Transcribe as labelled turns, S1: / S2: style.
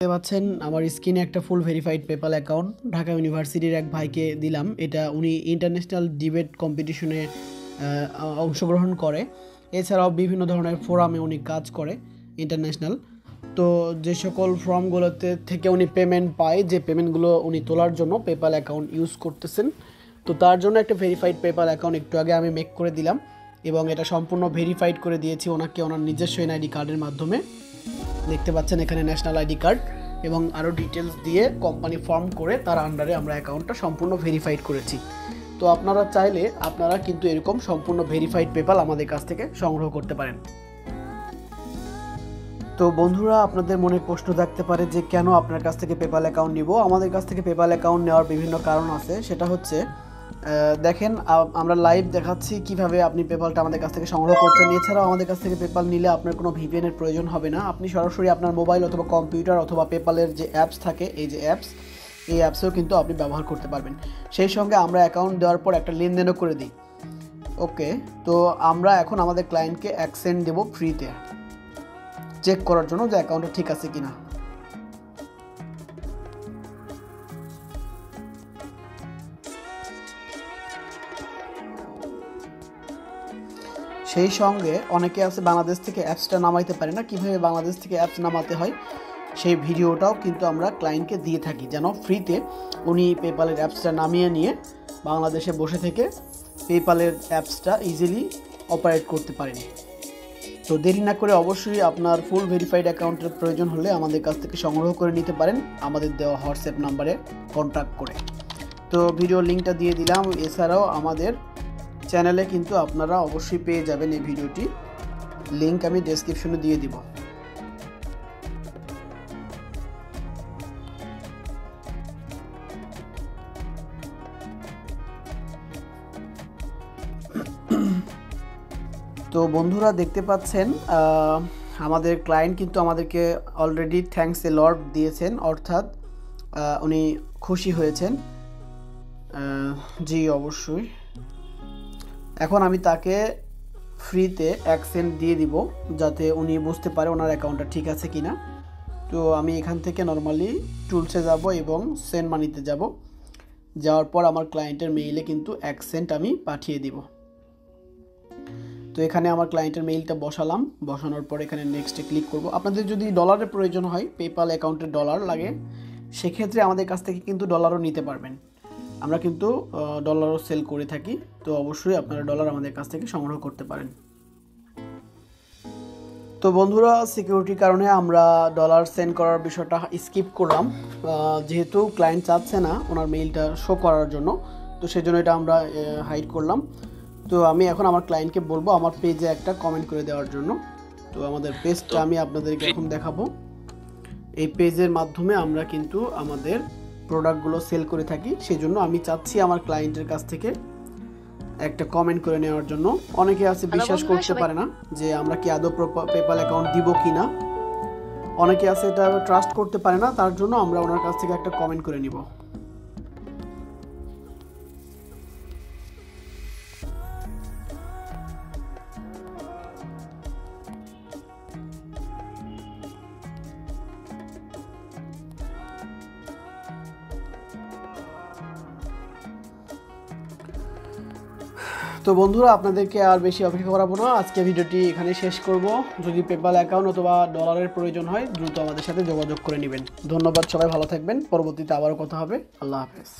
S1: দেখতে পাচ্ছেন আমার স্ক্রিনে একটা ফুল ভেরিফাইড পেপাল অ্যাকাউন্ট ঢাকা ইউনিভার্সিটির এক ভাইকে দিলাম। এটা উনি ইন্টারন্যাশনাল ডিবেট কম্পিটিশনে অংশগ্রহণ করে। এছাড়াও বিভিন্ন ধরনের ফোরামে উনি কাজ করে ইন্টারন্যাশনাল। তো যে সকল ফর্মগুলোতে থেকে উনি পেমেন্ট পায়, যে পেমেন্টগুলো উনি তোলার জন্য পেপাল অ্যাকাউন্ট ইউজ করতেছেন, তো তার জন্য একটা ভেরিফাইড পেপাল অ্যাকাউন্ট একটু আগে আমি মেক করে দিলাম এবং এটা সম্পূর্ণ ভেরিফাইড করে দিয়েছি ওনাকে ওনার নিজস্ব এনআইডি কার্ডের মাধ্যমে। দেখতে পাচ্ছেন এখানে ন্যাশনাল আইডি কার্ড এবং আরও ডিটেলস দিয়ে কোম্পানি ফর্ম করে তার আন্ডারে আমরা অ্যাকাউন্টটা সম্পূর্ণ ভেরিফাইড করেছি। তো আপনারা চাইলে আপনারা কিন্তু এরকম সম্পূর্ণ ভেরিফাইড পেপাল আমাদের কাছ থেকে সংগ্রহ করতে পারেন। তো বন্ধুরা, আপনাদের মনে প্রশ্ন থাকতে পারে যে কেন আপনার কাছ থেকে পেপাল অ্যাকাউন্ট নিব। আমাদের কাছ থেকে পেপাল অ্যাকাউন্ট নেওয়ার বিভিন্ন কারণ আছে। সেটা হচ্ছে দেখেন আমরা লাইভ দেখাচ্ছি কিভাবে আপনি পেপালটা আমাদের কাছ থেকে সংগ্রহ করছেন। এছাড়াও আমাদের কাছ থেকে পেপাল নিলে আপনার কোনো ভিপিএনের প্রয়োজন হবে না। আপনি সরাসরি আপনার মোবাইল অথবা কম্পিউটার অথবা পেপালের যে অ্যাপস থাকে, এই যে অ্যাপস, এই অ্যাপসেও কিন্তু আপনি ব্যবহার করতে পারবেন। সেই সঙ্গে আমরা অ্যাকাউন্ট দেওয়ার পর একটা লেনদেনও করে দিই। ওকে, তো আমরা এখন আমাদের ক্লায়েন্টকে $1 দেবো ফ্রিতে, চেক করার জন্য যে অ্যাকাউন্টটা ঠিক আছে কিনা। সেই সঙ্গে অনেকে আছে বাংলাদেশ থেকে অ্যাপসটা নামাইতে পারে না, কীভাবে বাংলাদেশ থেকে অ্যাপস নামাতে হয় সেই ভিডিওটাও কিন্তু আমরা ক্লায়েন্টকে দিয়ে থাকি, যেন ফ্রিতে উনি পেপালের অ্যাপসটা নামিয়ে নিয়ে বাংলাদেশে বসে থেকে পেপালের অ্যাপসটা ইজিলি অপারেট করতে পারেন। তো দেরি না করে অবশ্যই আপনার ফুল ভেরিফাইড অ্যাকাউন্টের প্রয়োজন হলে আমাদের কাছ থেকে সংগ্রহ করে নিতে পারেন আমাদের দেওয়া হোয়াটসঅ্যাপ নাম্বারে কন্ট্যাক্ট করে। তো ভিডিও লিঙ্কটা দিয়ে দিলাম। এছাড়াও আমাদের চ্যানেলে কিন্তু আপনারা অবশ্যই পেয়ে যাবেন এই ভিডিওটি, লিঙ্ক আমি ডেসক্রিপশনে দিয়ে দিব। তো বন্ধুরা, দেখতে পাচ্ছেন আমাদের ক্লায়েন্ট কিন্তু আমাদেরকে অলরেডি থ্যাঙ্কস এ লট দিয়েছেন, অর্থাৎ উনি খুশি হয়েছেন। জি অবশ্যই। এখন আমি তাকে ফ্রিতে $1 দিয়ে দিব যাতে উনি বুঝতে পারে ওনার অ্যাকাউন্টটা ঠিক আছে কিনা। তো আমি এখান থেকে নর্মালি টুলসে যাব এবং সেন্ড মানিতে যাব। যাওয়ার পর আমার ক্লায়েন্টের মেইলে কিন্তু $1 আমি পাঠিয়ে দিব। তো এখানে আমার ক্লায়েন্টের মেইলটা বসালাম। বসানোর পর এখানে নেক্সটে ক্লিক করব। আপনাদের যদি ডলারের প্রয়োজন হয়, পেপাল অ্যাকাউন্টে ডলার লাগে, সেক্ষেত্রে আমাদের কাছ থেকে কিন্তু ডলারও নিতে পারবেন। আমরা কিন্তু ডলারও সেল করে থাকি। তো অবশ্যই আপনারা ডলার আমাদের কাছ থেকে সংগ্রহ করতে পারেন। তো বন্ধুরা, সিকিউরিটির কারণে আমরা ডলার সেন্ড করার বিষয়টা স্কিপ করলাম, যেহেতু ক্লায়েন্ট চাচ্ছে না ওনার মেইলটা শো করার জন্য, তো সেজন্য এটা আমরা হাইড করলাম। তো আমি এখন আমার ক্লায়েন্টকে বলবো আমার পেজে একটা কমেন্ট করে দেওয়ার জন্য। তো আমাদের পেজটা আমি আপনাদেরকে এখন দেখাবো। এই পেজের মাধ্যমে আমরা কিন্তু আমাদের প্রোডাক্টগুলো সেল করে থাকি, সেজন্য আমি চাচ্ছি আমার ক্লায়েন্টের কাছ থেকে একটা কমেন্ট করে নেওয়ার জন্য। অনেকে আছে বিশ্বাস করতে পারে না যে আমরা কি আদৌ পেপাল অ্যাকাউন্ট দিব কি না। অনেকে আছে এটা ট্রাস্ট করতে পারে না, তার জন্য আমরা ওনার কাছ থেকে একটা কমেন্ট করে নিব। তো বন্ধুরা, আপনাদেরকে আর বেশি অপেক্ষা করাবো না, আজকে ভিডিওটি এখানে শেষ করব। যদি পেপাল অ্যাকাউন্ট অথবা ডলারের প্রয়োজন হয় দ্রুত আমাদের সাথে যোগাযোগ করে নেবেন। ধন্যবাদ, সবাই ভালো থাকবেন। পরবর্তীতে আবারও কথা হবে। আল্লাহ হাফেজ।